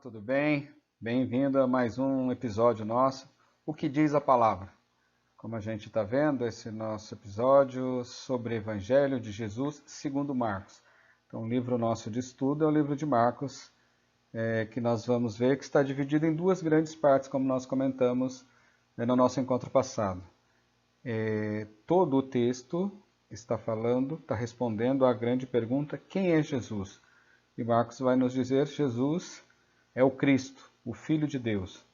tudo bem? Bem-vindo a mais um episódio nosso, O que diz a palavra? Como a gente está vendo, esse nosso episódio sobre o Evangelho de Jesus segundo Marcos. Então, o livro nosso de estudo é o livro de Marcos, que nós vamos ver que está dividido em duas grandes partes, como nós comentamos no nosso encontro passado. Todo o texto está respondendo à grande pergunta: quem é Jesus? E Marcos vai nos dizer: Jesus é o Cristo, o Filho de Deus.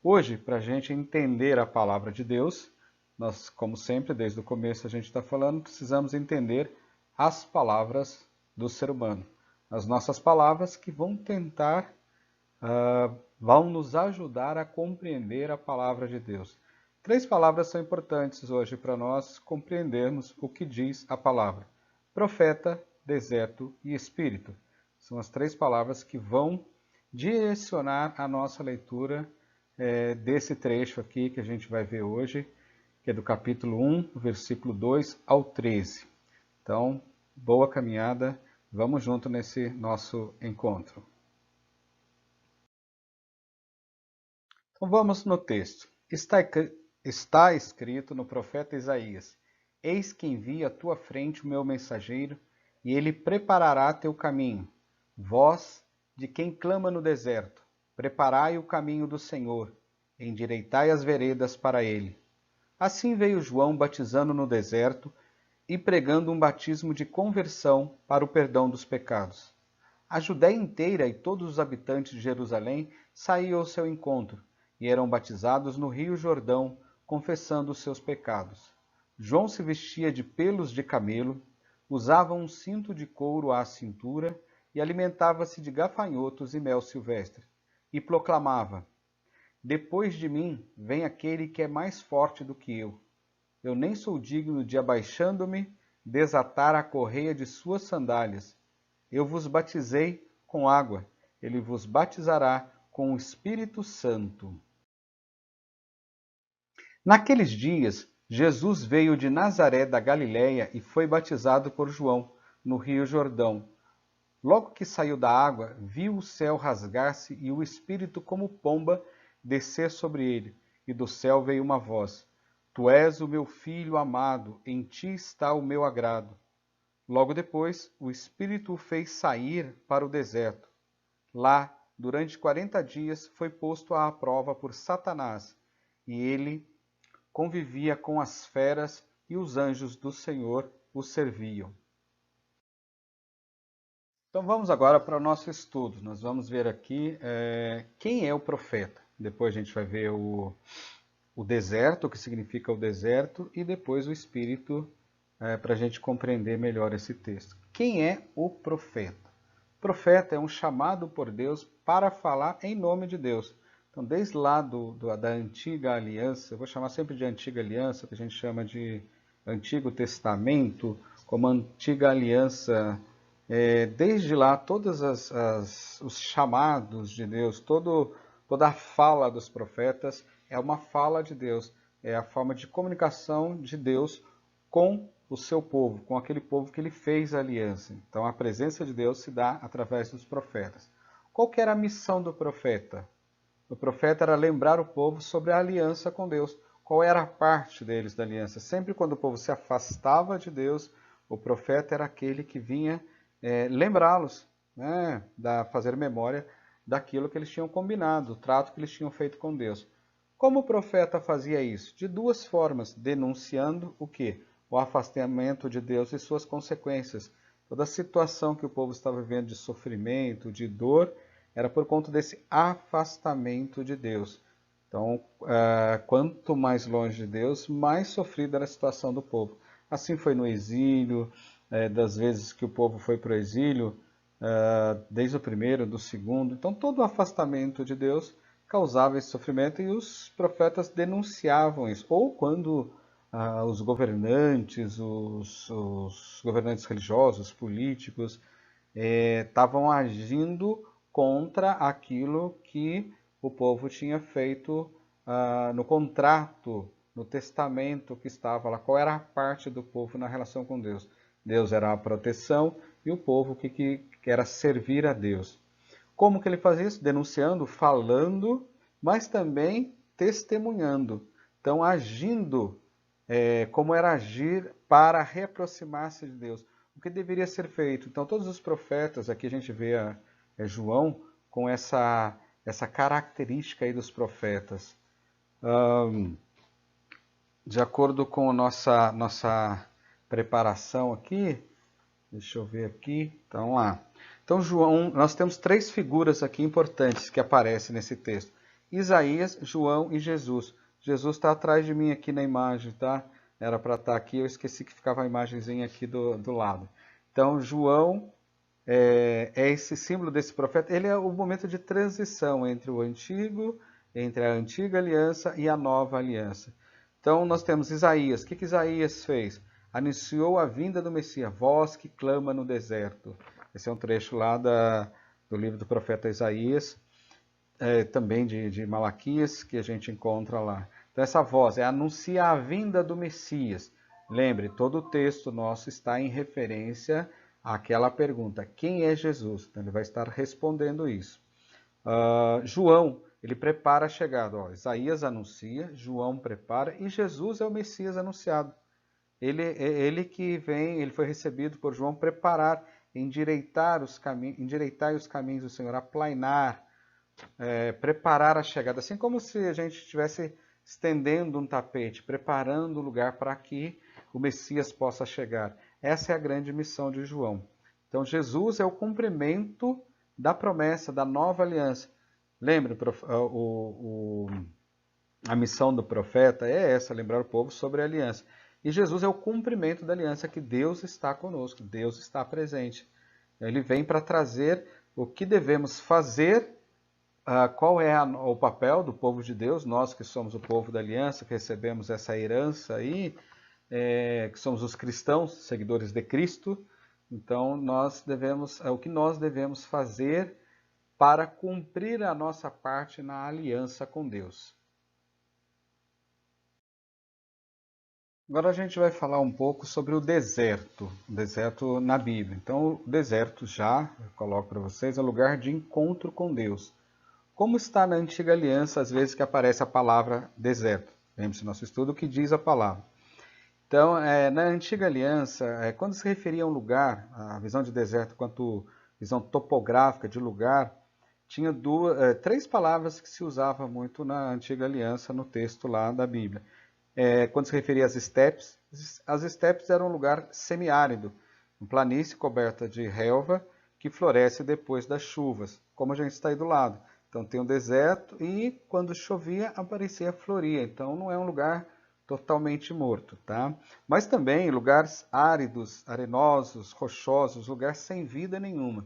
Hoje, para a gente entender a palavra de Deus, nós, como sempre, desde o começo a gente está falando, precisamos entender as palavras do ser humano. As nossas palavras que vão vão nos ajudar a compreender a palavra de Deus. Três palavras são importantes hoje para nós compreendermos o que diz a palavra: profeta, deserto e espírito. São as três palavras que vão direcionar a nossa leitura desse trecho aqui que a gente vai ver hoje, que é do capítulo 1, versículo 2 ao 13. Então, boa caminhada, vamos junto nesse nosso encontro. Então vamos no texto. Está escrito no profeta Isaías: Eis que envia à tua frente o meu mensageiro, e ele preparará teu caminho. Voz de quem clama no deserto: preparai o caminho do Senhor, endireitai as veredas para ele. Assim veio João batizando no deserto e pregando um batismo de conversão para o perdão dos pecados. A Judéia inteira e todos os habitantes de Jerusalém saíam ao seu encontro e eram batizados no rio Jordão, confessando os seus pecados. João se vestia de pelos de camelo, usava um cinto de couro à cintura e alimentava-se de gafanhotos e mel silvestre. E proclamava: Depois de mim vem aquele que é mais forte do que eu. Eu nem sou digno de, abaixando-me, desatar a correia de suas sandálias. Eu vos batizei com água, ele vos batizará com o Espírito Santo. Naqueles dias, Jesus veio de Nazaré da Galiléia e foi batizado por João, no rio Jordão. Logo que saiu da água, viu o céu rasgar-se e o Espírito como pomba descer sobre ele. E do céu veio uma voz: Tu és o meu Filho amado, em ti está o meu agrado. Logo depois, o Espírito o fez sair para o deserto. Lá, durante 40 dias, foi posto à prova por Satanás, e ele convivia com as feras, e os anjos do Senhor o serviam. Então vamos agora para o nosso estudo. Nós vamos ver aqui quem é o profeta. Depois a gente vai ver o deserto, o que significa o deserto, e depois o Espírito, para a gente compreender melhor esse texto. Quem é o profeta? O profeta é um chamado por Deus para falar em nome de Deus. Então, desde lá da antiga aliança, eu vou chamar sempre de antiga aliança, que a gente chama de Antigo Testamento, como antiga aliança, desde lá, todos os chamados de Deus, toda a fala dos profetas é uma fala de Deus, é a forma de comunicação de Deus com o seu povo, com aquele povo que ele fez a aliança. Então a presença de Deus se dá através dos profetas. Qual que era a missão do profeta? O profeta era lembrar o povo sobre a aliança com Deus. Qual era a parte deles da aliança? Sempre quando o povo se afastava de Deus, o profeta era aquele que vinha lembrá-los, né, fazer memória daquilo que eles tinham combinado, o trato que eles tinham feito com Deus. Como o profeta fazia isso? De duas formas: denunciando o quê? O afastamento de Deus e suas consequências. Toda a situação que o povo estava vivendo de sofrimento, de dor, era por conta desse afastamento de Deus. Então, quanto mais longe de Deus, mais sofrida era a situação do povo. Assim foi no exílio, das vezes que o povo foi para o exílio, desde o primeiro, do segundo. Então, todo o afastamento de Deus causava esse sofrimento e os profetas denunciavam isso. Ou quando os governantes, os governantes religiosos, políticos, estavam agindo contra aquilo que o povo tinha feito no contrato, no testamento que estava lá. Qual era a parte do povo na relação com Deus? Deus era a proteção e o povo que era servir a Deus. Como que ele fazia isso? Denunciando, falando, mas também testemunhando. Então, agindo como era agir para reaproximar-se de Deus. O que deveria ser feito? Então, todos os profetas, aqui a gente vê João com essa característica aí dos profetas. De acordo com a nossa preparação aqui, deixa eu ver aqui, então lá. Então, João, nós temos três figuras aqui importantes que aparecem nesse texto. Isaías, João e Jesus. Jesus está atrás de mim aqui na imagem, tá? Era para estar aqui, eu esqueci que ficava a imagenzinha aqui do lado. Então, João é esse símbolo desse profeta. Ele é o momento de transição entre entre a antiga aliança e a nova aliança. Então, nós temos Isaías. O que Isaías fez? Anunciou a vinda do Messias, voz que clama no deserto. Esse é um trecho lá do livro do profeta Isaías, também de Malaquias, que a gente encontra lá. Então, essa voz anuncia a vinda do Messias. Lembre, todo o texto nosso está em referência àquela pergunta: quem é Jesus? Então, ele vai estar respondendo isso. João, ele prepara a chegada. Isaías anuncia, João prepara, e Jesus é o Messias anunciado. Ele que vem, ele foi recebido por João preparar, endireitar os caminhos do Senhor, aplainar, preparar a chegada, assim como se a gente estivesse estendendo um tapete, preparando o lugar para que o Messias possa chegar. Essa é a grande missão de João. Então, Jesus é o cumprimento da promessa, da nova aliança. Lembre, a missão do profeta é essa, lembrar o povo sobre a aliança. E Jesus é o cumprimento da aliança, que Deus está conosco, Deus está presente. Ele vem para trazer o que devemos fazer, qual é o papel do povo de Deus, nós que somos o povo da aliança, que recebemos essa herança aí, que somos os cristãos, seguidores de Cristo. Então, o que nós devemos fazer para cumprir a nossa parte na aliança com Deus. Agora a gente vai falar um pouco sobre o deserto na Bíblia. Então, o deserto eu coloco para vocês, é lugar de encontro com Deus. Como está na Antiga Aliança, às vezes que aparece a palavra deserto. Lembre-se do nosso estudo, o que diz a palavra. Então, na Antiga Aliança, quando se referia a um lugar, a visão de deserto quanto visão topográfica de lugar, tinha três palavras que se usava muito na Antiga Aliança, no texto lá da Bíblia. Quando se referia às estepes, as estepes eram um lugar semiárido, uma planície coberta de relva que floresce depois das chuvas, como a gente está aí do lado. Então tem um deserto e quando chovia aparecia floria, então não é um lugar totalmente morto, tá? Mas também lugares áridos, arenosos, rochosos, lugares sem vida nenhuma.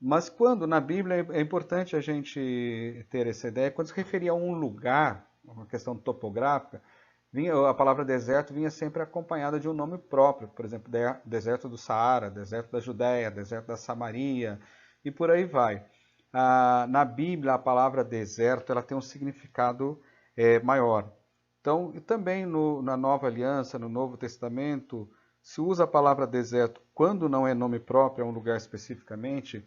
Mas quando na Bíblia é importante a gente ter essa ideia, quando se referia a um lugar, uma questão topográfica, a palavra deserto vinha sempre acompanhada de um nome próprio, por exemplo, deserto do Saara, deserto da Judéia, deserto da Samaria, e por aí vai. Na Bíblia, a palavra deserto ela tem um significado maior. Então, e também na Nova Aliança, no Novo Testamento, se usa a palavra deserto quando não é nome próprio, é um lugar especificamente,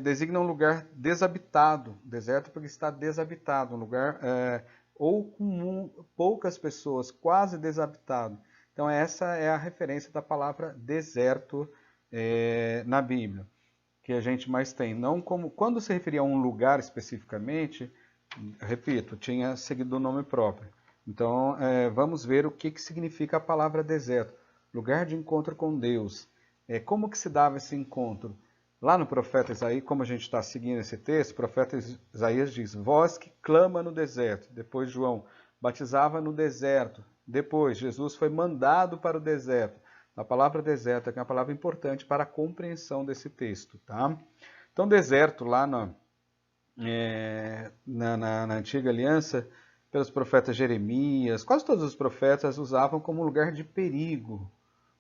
designa um lugar desabitado, deserto porque está desabitado, um lugar ou com poucas pessoas, quase desabitado. Então essa é a referência da palavra deserto na Bíblia, que a gente mais tem. Não como quando se referia a um lugar especificamente, repito, tinha seguido o nome próprio. Então vamos ver o que significa a palavra deserto, lugar de encontro com Deus. Como que se dava esse encontro? Lá no profeta Isaías, como a gente está seguindo esse texto, o profeta Isaías diz: voz que clama no deserto. Depois João batizava no deserto. Depois Jesus foi mandado para o deserto. A palavra deserto é uma palavra importante para a compreensão desse texto, tá? Então, deserto lá na Antiga Aliança, pelos profetas Jeremias, quase todos os profetas usavam como lugar de perigo,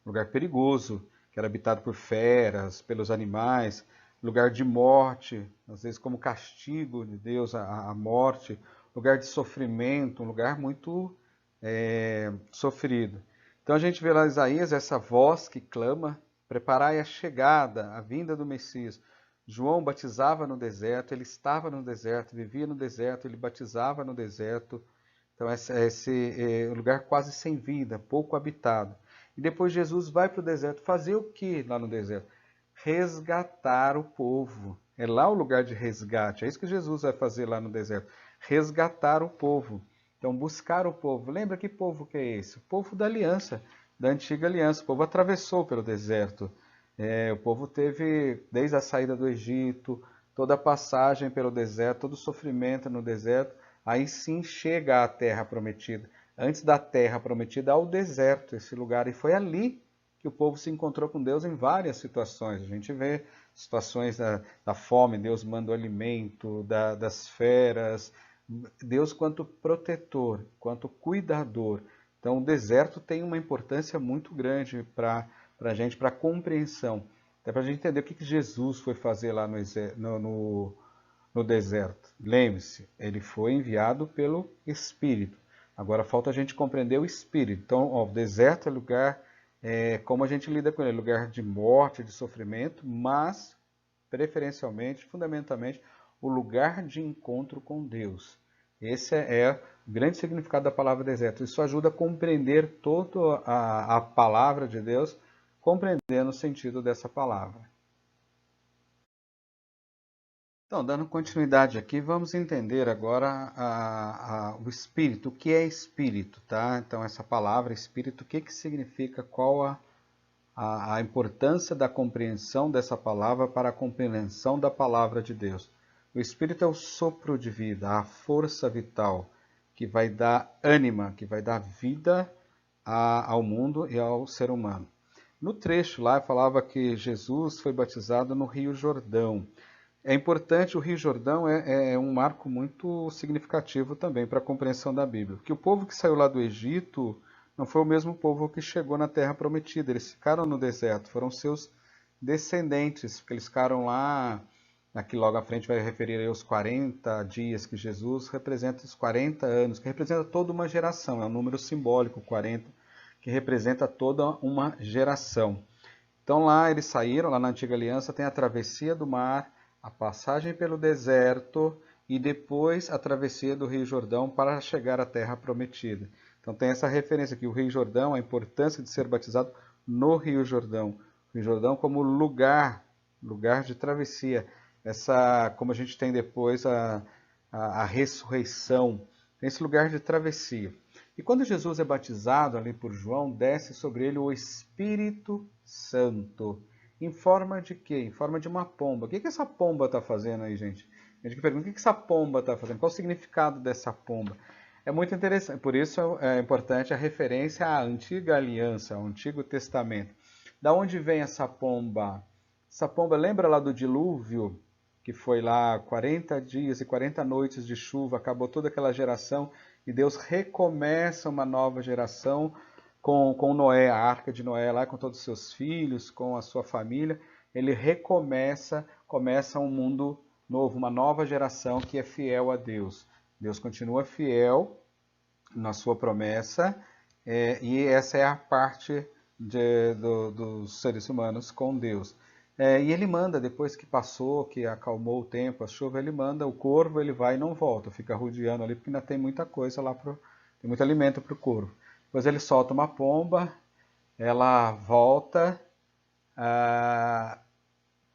lugar perigoso, que era habitado por feras, pelos animais, lugar de morte, às vezes como castigo de Deus a morte, lugar de sofrimento, um lugar muito sofrido. Então a gente vê lá em Isaías essa voz que clama: preparai a chegada, a vinda do Messias. João batizava no deserto, ele estava no deserto, vivia no deserto, ele batizava no deserto. Então, esse é um lugar quase sem vida, pouco habitado. E depois Jesus vai para o deserto. Fazer o que lá no deserto? Resgatar o povo. É lá o lugar de resgate. É isso que Jesus vai fazer lá no deserto. Resgatar o povo. Então, buscar o povo. Lembra que povo que é esse? O povo da aliança, da antiga aliança. O povo atravessou pelo deserto. O povo teve, desde a saída do Egito, toda a passagem pelo deserto, todo o sofrimento no deserto. Aí sim chega à terra prometida. Antes da terra prometida, há o deserto, esse lugar. E foi ali que o povo se encontrou com Deus em várias situações. A gente vê situações da fome, Deus manda o alimento, das feras. Deus quanto protetor, quanto cuidador. Então o deserto tem uma importância muito grande para a gente, para a compreensão. Até para a gente entender o que Jesus foi fazer lá no deserto. Lembre-se, ele foi enviado pelo Espírito. Agora falta a gente compreender o Espírito. Então, o deserto é lugar, como a gente lida com ele, lugar de morte, de sofrimento, mas, preferencialmente, fundamentalmente, o lugar de encontro com Deus. Esse é o grande significado da palavra deserto. Isso ajuda a compreender toda a palavra de Deus, compreendendo o sentido dessa palavra. Então, dando continuidade aqui, vamos entender agora o espírito. O que é espírito, tá? Então, essa palavra espírito, o que que significa? Qual a importância da compreensão dessa palavra para a compreensão da palavra de Deus? O espírito é o sopro de vida, a força vital que vai dar ânima, que vai dar vida ao mundo e ao ser humano. No trecho lá, falava que Jesus foi batizado no Rio Jordão. É importante, o Rio Jordão é um marco muito significativo também para a compreensão da Bíblia. Porque o povo que saiu lá do Egito não foi o mesmo povo que chegou na Terra Prometida. Eles ficaram no deserto, foram seus descendentes, porque eles ficaram lá. Aqui logo à frente vai referir aos 40 dias que Jesus representa, os 40 anos, que representa toda uma geração. É um número simbólico, 40, que representa toda uma geração. Então lá eles saíram, lá na Antiga Aliança tem a travessia do mar, a passagem pelo deserto e depois a travessia do Rio Jordão para chegar à Terra Prometida. Então tem essa referência aqui, o Rio Jordão, a importância de ser batizado no Rio Jordão. O Rio Jordão como lugar de travessia. Como a gente tem depois a ressurreição, tem esse lugar de travessia. E quando Jesus é batizado ali por João, desce sobre ele o Espírito Santo. Em forma de quê? Em forma de uma pomba. O que essa pomba está fazendo aí, gente? A gente pergunta, o que essa pomba está fazendo? Qual o significado dessa pomba? É muito interessante, por isso é importante a referência à antiga aliança, ao Antigo Testamento. Da onde vem essa pomba? Essa pomba, lembra lá do dilúvio? Que foi lá 40 dias e 40 noites de chuva, acabou toda aquela geração e Deus recomeça uma nova geração com Noé, a arca de Noé lá com todos os seus filhos, com a sua família. Ele começa um mundo novo, uma nova geração que é fiel a Deus. Deus continua fiel na sua promessa e essa é a parte dos seres humanos com Deus. E ele manda, depois que passou, que acalmou o tempo, a chuva, ele manda o corvo, ele vai e não volta, fica rodeando ali, porque ainda tem muita coisa lá, tem muito alimento para o corvo. Depois ele solta uma pomba, ela volta,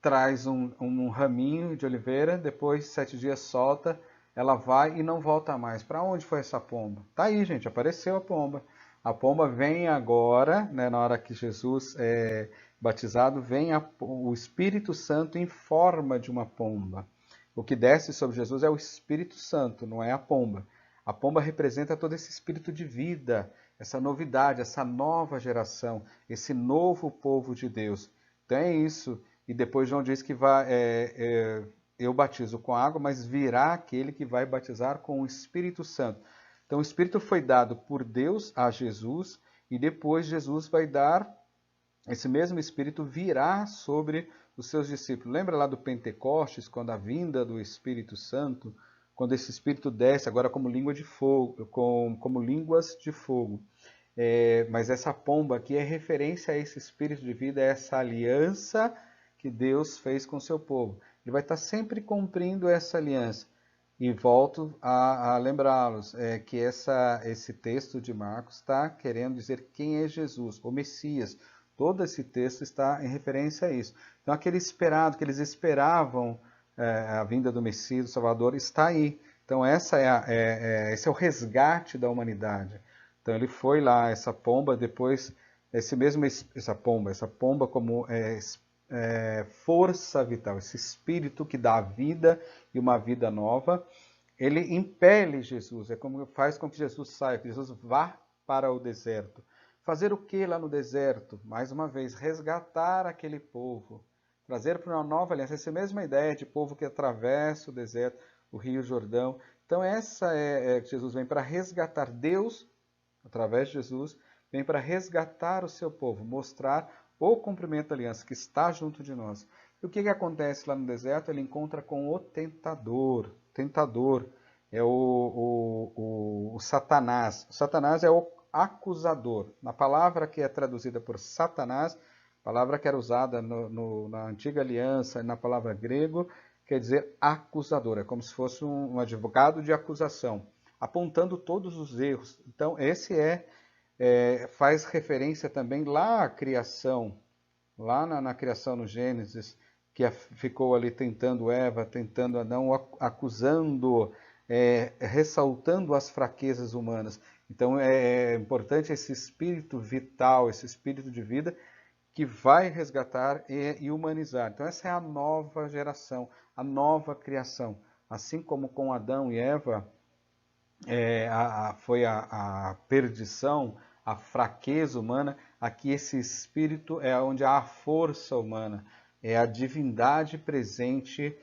traz um raminho de oliveira, depois 7 dias solta, ela vai e não volta mais. Para onde foi essa pomba? Tá aí, gente, apareceu a pomba. A pomba vem agora, né, na hora que Jesus é batizado, vem o Espírito Santo em forma de uma pomba. O que desce sobre Jesus é o Espírito Santo, não é a pomba. A pomba representa todo esse espírito de vida, essa novidade, essa nova geração, esse novo povo de Deus. Então é isso. E depois João diz que eu batizo com água, mas virá aquele que vai batizar com o Espírito Santo. Então o Espírito foi dado por Deus a Jesus e depois Jesus vai dar, esse mesmo Espírito virá sobre os seus discípulos. Lembra lá do Pentecostes, quando a vinda do Espírito Santo, quando esse Espírito desce agora como língua de fogo, como línguas de fogo. Mas essa pomba aqui é referência a esse Espírito de vida, a essa aliança que Deus fez com o seu povo. Ele vai estar sempre cumprindo essa aliança. E volto a lembrá-los que esse texto de Marcos está querendo dizer quem é Jesus, o Messias. Todo esse texto está em referência a isso. Então, aquele esperado, que eles esperavam a vinda do Messias, do Salvador, está aí. Então, esse é o resgate da humanidade. Então, ele foi lá, essa pomba, depois, essa pomba como força vital, esse espírito que dá vida e uma vida nova, ele impele Jesus, faz com que Jesus saia, que Jesus vá para o deserto. Fazer o que lá no deserto? Mais uma vez, resgatar aquele povo, trazer para uma nova aliança, essa mesma ideia de povo que atravessa o deserto, o Rio Jordão. Então Jesus vem para resgatar, Deus, através de Jesus, vem para resgatar o seu povo, mostrar o cumprimento da aliança que está junto de nós. E o que acontece lá no deserto? Ele encontra com o tentador. O tentador é o Satanás. O Satanás é o acusador. Na palavra que é traduzida por Satanás, palavra que era usada na antiga aliança, na palavra grego, quer dizer acusador. É como se fosse um advogado de acusação, apontando todos os erros. Então, esse faz referência também lá à criação, lá na criação no Gênesis, que ficou ali tentando Eva, tentando Adão, acusando, ressaltando as fraquezas humanas. Então é importante esse espírito vital, esse espírito de vida que vai resgatar e humanizar. Então essa é a nova geração, a nova criação. Assim como com Adão e Eva, foi a perdição, a fraqueza humana, aqui esse espírito é onde há a força humana, é a divindade presente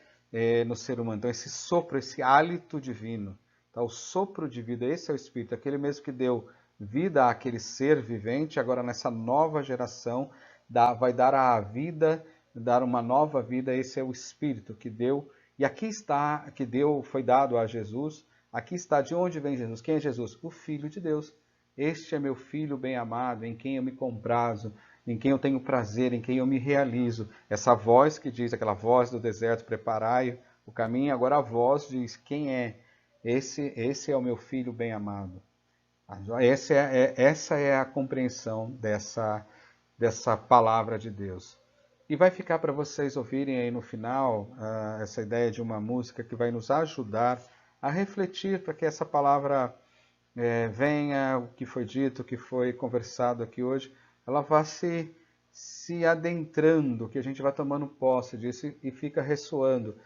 no ser humano. Então esse sopro, esse hálito divino, tá? O sopro de vida, esse é o espírito, aquele mesmo que deu vida àquele ser vivente, agora nessa nova geração vai dar a vida, dar uma nova vida, esse é o espírito que deu, e aqui está, foi dado a Jesus. Aqui está de onde vem Jesus. Quem é Jesus? O Filho de Deus. Este é meu Filho bem-amado, em quem eu me comprazo, em quem eu tenho prazer, em quem eu me realizo. Essa voz que diz, aquela voz do deserto, preparai o caminho, agora a voz diz, quem é? Esse é o meu Filho bem-amado. Essa é a compreensão dessa palavra de Deus. E vai ficar para vocês ouvirem aí no final essa ideia de uma música que vai nos ajudar a refletir para que essa palavra venha, o que foi dito, o que foi conversado aqui hoje, ela vá se adentrando, que a gente vai tomando posse disso e fica ressoando.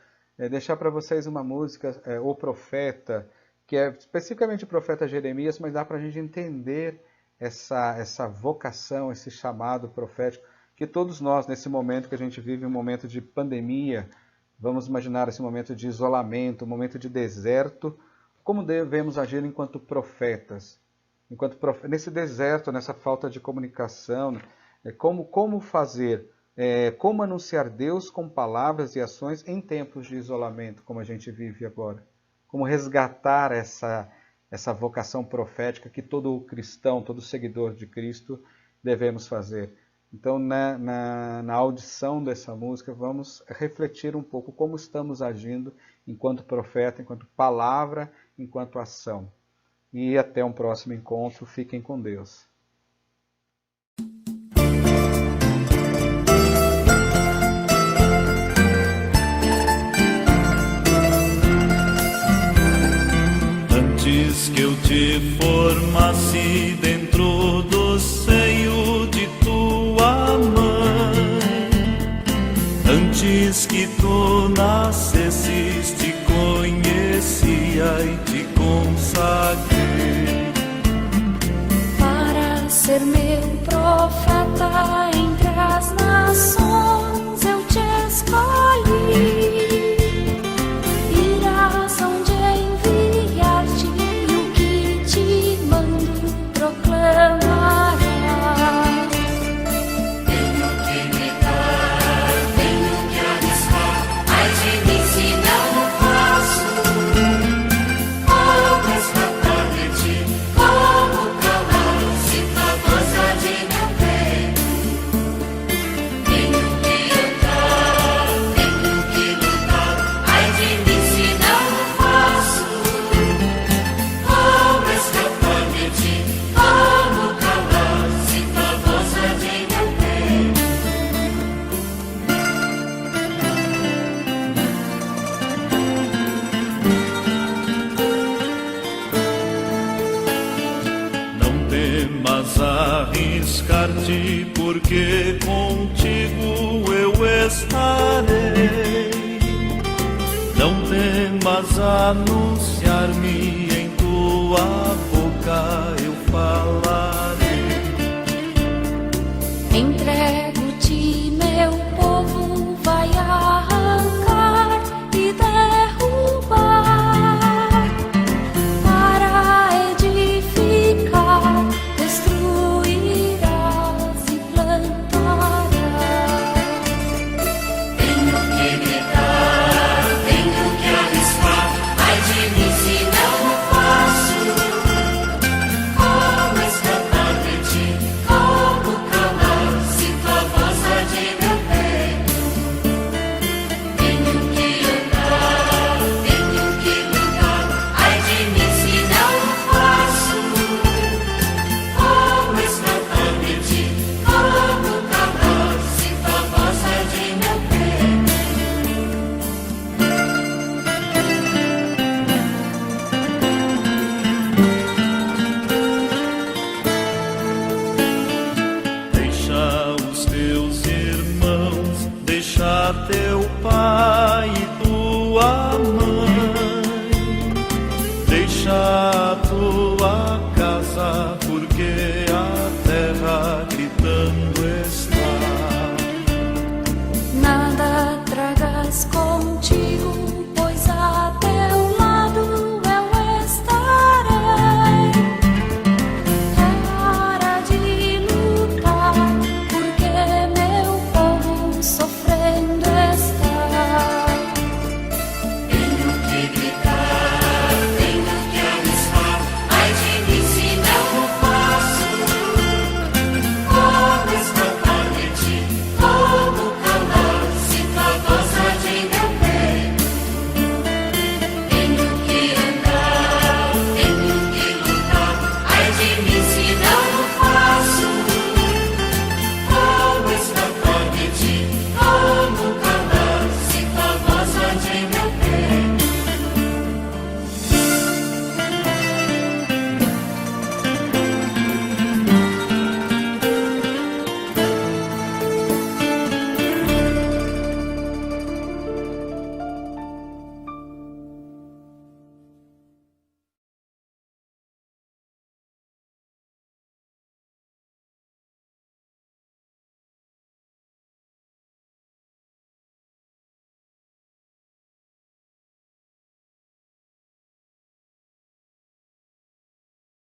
Deixar para vocês uma música, O Profeta, que é especificamente o profeta Jeremias, mas dá para a gente entender essa vocação, esse chamado profético, que todos nós, nesse momento que a gente vive, um momento de pandemia, vamos imaginar esse momento de isolamento, um momento de deserto, como devemos agir enquanto profetas? Nesse deserto, nessa falta de comunicação, como fazer? Como anunciar Deus com palavras e ações em tempos de isolamento, como a gente vive agora? Como resgatar essa vocação profética que todo cristão, todo seguidor de Cristo devemos fazer? Então, na audição dessa música, vamos refletir um pouco como estamos agindo enquanto profeta, enquanto palavra, enquanto ação. E até um próximo encontro. Fiquem com Deus. Antes que eu te formasse dentro do seio de tua mãe, antes que tu nascesses, te conhecia e te consagrei para ser meu profeta entre as nações. Eu te escolhi. Irás onde enviar-te e o que te mando proclamarás. Tenho que me dar, tenho que arriscar, ai de mim se não o faço. Como escapar de ti, como calar, se tua voz há de meu peito. porque contigo eu estarei. Não temas anunciar-me, em tua boca eu falarei. Entrego-te, meu povo, vai arrancar e derrubar, para edificar, destruirás e plantarás. Tenho que gritar, tenho que arriscar, ai de mim se não faço. Como escapar de ti, como calar, se tua voz arde meu peito. Tenho que andar, tenho que lutar, ai de mim se não faço. Como escapar de ti, como calar, se tua voz arde meu peito. Deixa os teus irmãos, deixa teu pai e tua mãe, deixa